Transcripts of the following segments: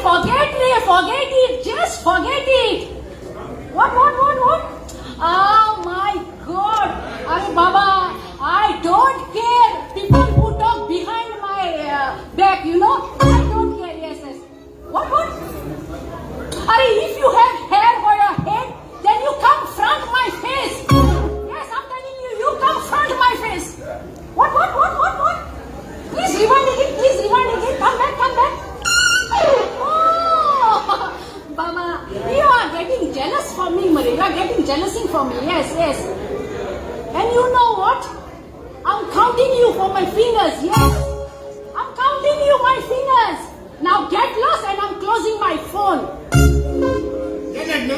forget it. Just forget it. What? Oh my God. Arey Baba, I don't care. People who talk behind my back, you know. I don't care. Yes. What? Arey, if you have hair for your head, then you come front my face. Yes, I'm telling you, you come front my face. What? Please rewind again. Come back. Oh, Baba, you are getting jealous for me, Marie. You are getting jealousy for me. Yes. And you know what? I'm counting you for my fingers. Yes, I'm counting you my fingers. Now get lost, and I'm closing my phone. Janet, no?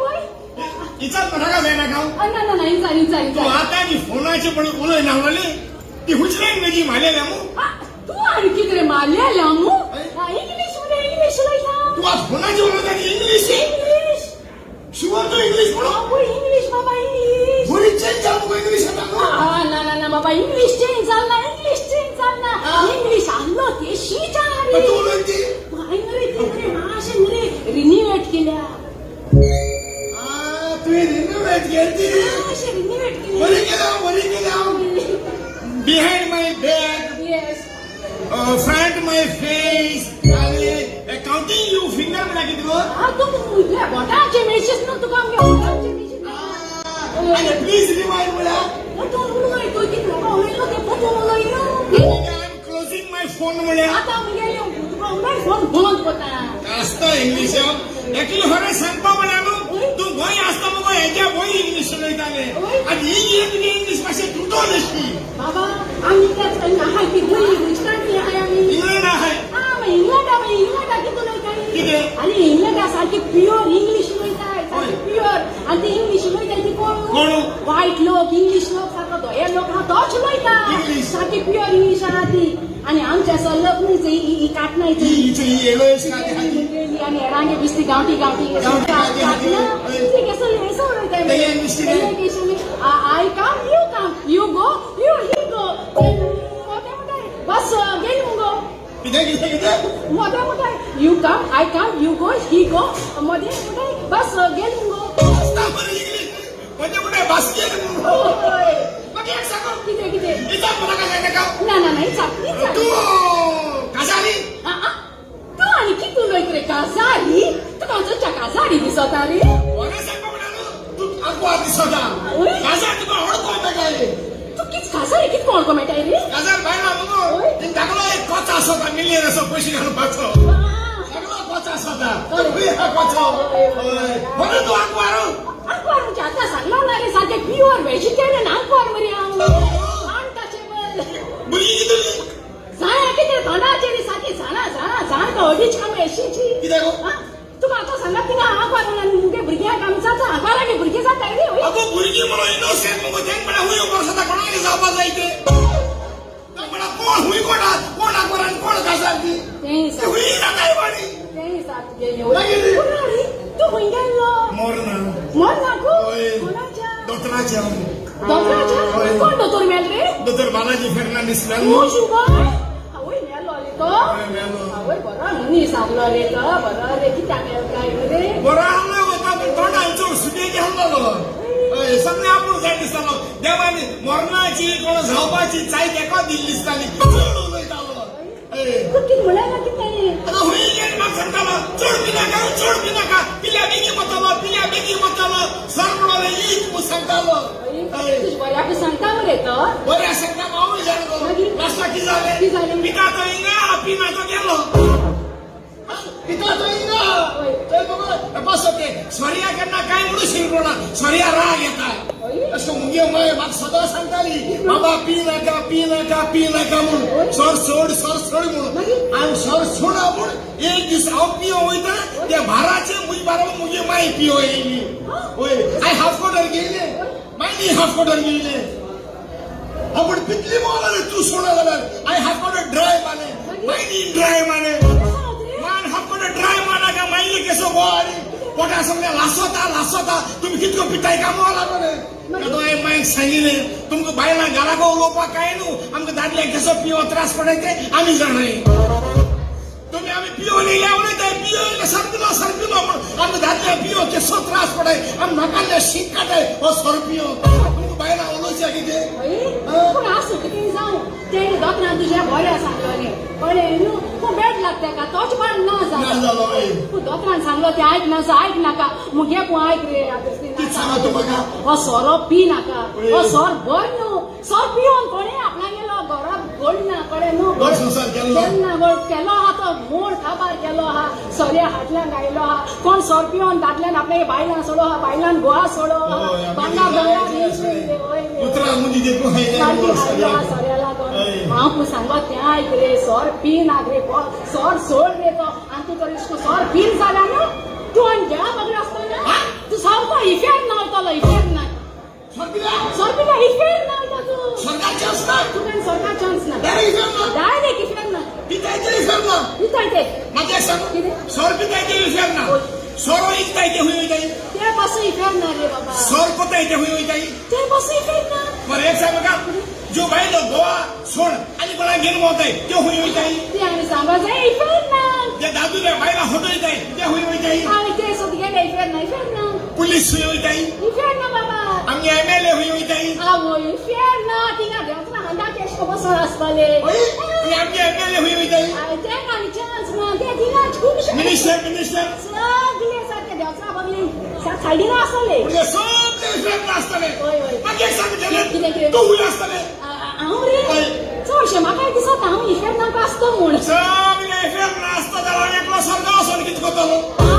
Why? इचाच म्हणा का जायना का? नाही. तू आता नी फोनाचे पण बोलय नावले ती हुचलाय मेजी मालेल्या मु तू आणखी रे माल्याला मु इंग्लिश लयला तू आज फोनाचे बोलत आहे इंग्लिश शुवर तो इंग्लिश बोलो इंग्लिश बाबा इंग्लिश बोली चेंज जाऊ इंग्लिश आता ना बाबा इंग्लिश चेंज झाला इंग्लिश आणलो ते शिचारी तू बोलती रे माशे रिन्यूएट केल्या तू रिन्यूएट केली वरी गेला behind my back yes front my face आणि counting you finger मला किती गो तू इथल्या बोटाचे मेसेज न तू काम बोटाचे मेसेज आणि प्लीज रिमाइंड मला तो किती होईल ते फोटो मला I'm closing my phone मला आता मी तुला फोन बंद होता असतं इंग्लिश ऍक्च्युअली खरं सांगतो मला तू गोय असता मग ह्याच्या गोय इंग्लिश उलयताले आणि ही इंग्लिश भाषा तुटो नसती बाबा आम्ही त्यात आहे की गोई गुजराती आहे आम्ही इंग्लंड आहे इंग्लंड की तुला काय आणि इंग्लंडासारखी प्युअर इंग्लिश उलयताय प्युअर आणि ते इंग्लिश उलयताय ती कोण व्हाईट लोक इंग्लिश लोक सारखं हे लोक हा डच उलयता सारखी प्युअर इंग्लिश राहती आणि आमच्या सल्लपणीच ही काटणायचं आणि रांगे बिस्ती गावठी I come, you go, he go. बस गेली मुंगो मोठे you come, I come, you go, he go. मध्ये बस गेली मुंगो मोठे बस गेली मुंगो किती इचा मला काय नाही का नाही चापली तू कासारी तू आणि किती लोक रे कासारी तू कोणच्या कासारी दिसत रे तू अगवा दिसत कासारी तू ओळखतो काय तू किती कासारी किती कोण कमेंट आहे रे कासार बायला मग ते टाकला एक कोचा असता मिलियन असो पैसे घालून पाचो सगळा कोचा असता तू हा कोचा म्हणून तू अखबार आता सांगला ना रे साथे प्युअर व्हेजिटेरियन अखबार मरी अनटचेबल मुलगी किती जाणा किती तोंडाचे रे साथे जाणा तो अडीच काम एशीची किती गो तुका आता सांगा तिला अखबार म्हणून मुगे भुरग्या कामचाचा अखबाराने भुरगे जात आहे रे अगो भुरगी म्हणून इनोसेंट मग ते मला होय वर्षाचा कोणाला जावा जायते तर मला कोण होई कोण अखबारान कोण कासारती ते होई ना काय बाडी ते साथ गेले तू होई गेलो मोरना कोणाच्या डॉक्टराच्या कोण डॉक्टर मेल रे डॉक्टर बालाजी फर्नांडिस मेलो शुगर होय मेलो रे तो होय बरं मुनी सांगलो रे तो बरं रे किती मेल काय रे बरं आलो होता पण तोंडांचो सुटे घेतलो सगळे आपण जाय दिसतालो देवानी मरणाची कोण झावपाची चाय तेका दिल्ली दिसताली किती म्हणाला किती आता होई गेली मग सांगताला चोड पिनाका पिल्या बेगी मतलो सरपडो रे तू सांगतालो बऱ्या की सांगता रे तो बऱ्या सांगता माऊ जाणो रास्ता की झाले पिता तो इंगा पिना तो गेलो पिता तो इंगा ते बघ बस ओके सोरिया करना काय म्हणू शिरकोना सोरिया राग येता असं मुगे मय बात सदा सांगताली बाबा पी नका म्हणून सोड म्हणून आणि सोड म्हणून एक दिवस आव पियो होईता त्या भाराचे मुझे माय पियो येईल होय आय हाफ कोटर गेले मायनी हाफ कोटर गेले आपण पितली मारले तू सोडा आय हाफ कोटर ड्राय माने मायनी ड्राय माने मान हाफ कोटर ड्राय माना का मायनी केसो गोवारी पोटा समले लासोता तुम्ही कितको पिताय कामवाला बरे तो ए माइक सांगिले तुमको बायला गाला को लोपा काय नु हमको दादले केसो पियो त्रास पडते आम्ही जाणाय तुम्ही आम्ही पिओ लिहिल्या उडे पिओ सरपिलो आम्ही धातल्या पिओ केसो त्रास पडाय आम्ही नकाल्या शीत काटाय हो सरपिओ तुमको बायला ओलोच्या किती पूण असं किती जाऊ ते दोतोरान तुझ्या बऱ्या सांगलोले कळ्ळें न्हू पूण बेट लागता का तोच पण ना जालो पूण दोतोरान सांगलो ते ऐक नाका मुगे पूण ऐक रे कित सांगो तुमका हो सोरो पी नाका हो सोर बर न्हू सोर पिवन कोणे आपला गेलो घरात गोड ना कळ्ळें न्हू गोड संसार केलो हा तो मोड खाबार केलो हा सोऱ्या हाटल्यान गायलो हा कोण सोर पिवन दाटल्यान आपल्या बायलां सोडो हा बायलांन गोवा सोडो हा बांगा उतरा मुदी देखो है सोऱ्याला हांव सांगो तें आयक रे सोर पी नाक रे सोर सोड रे तो आनी तूं तर इसको सोर पीन जाल्या न्हू तूं आनी घेळा बगडे आसतो ना तू सामको इफेक्ट नावतलो इफेक्ट ना सोर पिला इफेक्ट नावता तूं सरकार चान्स ना तुका सरकार चान्स ना डायरेक्ट इफेक्ट ना पितायचे इफेक्ट ना पितायते मागे सांग सोर पितायचे इफेक्ट ना सोरो इकतायचे हुई जाई ते पासून इफेक्ट ना रे बाबा सोर कोतायचे हुई जाई ते पासून इफेक्ट ना पर एक सांग बघा जो बायलो गोवा सोड आणि कोणा घेऊन मोताय ते हुई जाई ते आम्ही सांगा जाय इफेक्ट ना जे दादूला बायला होटोय जाई ते हुई जाई आणि ते सोड गेले इफेक्ट ना पुलिस हुई जाई इफेक्ट ना बाबा आम्ही एमएलए हुई जाई आवो इफेक्ट ना तिंगा देवचना हंदा केस को बसर असपाले आणि आम्ही एमएलए हुई जाई आणि ते कानी चान्स ना ते तिंगा खूप मिनिस्टर सगळे सारखे देवचना बगली साइडीन असले म्हणजे सगळे इफेक्ट असतले होय होय मागे सांग जने तू हुई असतले हांव रे चडशे म्हाका दिसता हांव इफेक्ट नाका आसता म्हूण सगळे इफेक्ट असता जाल्यार एकलो सरकार असो कित करतलो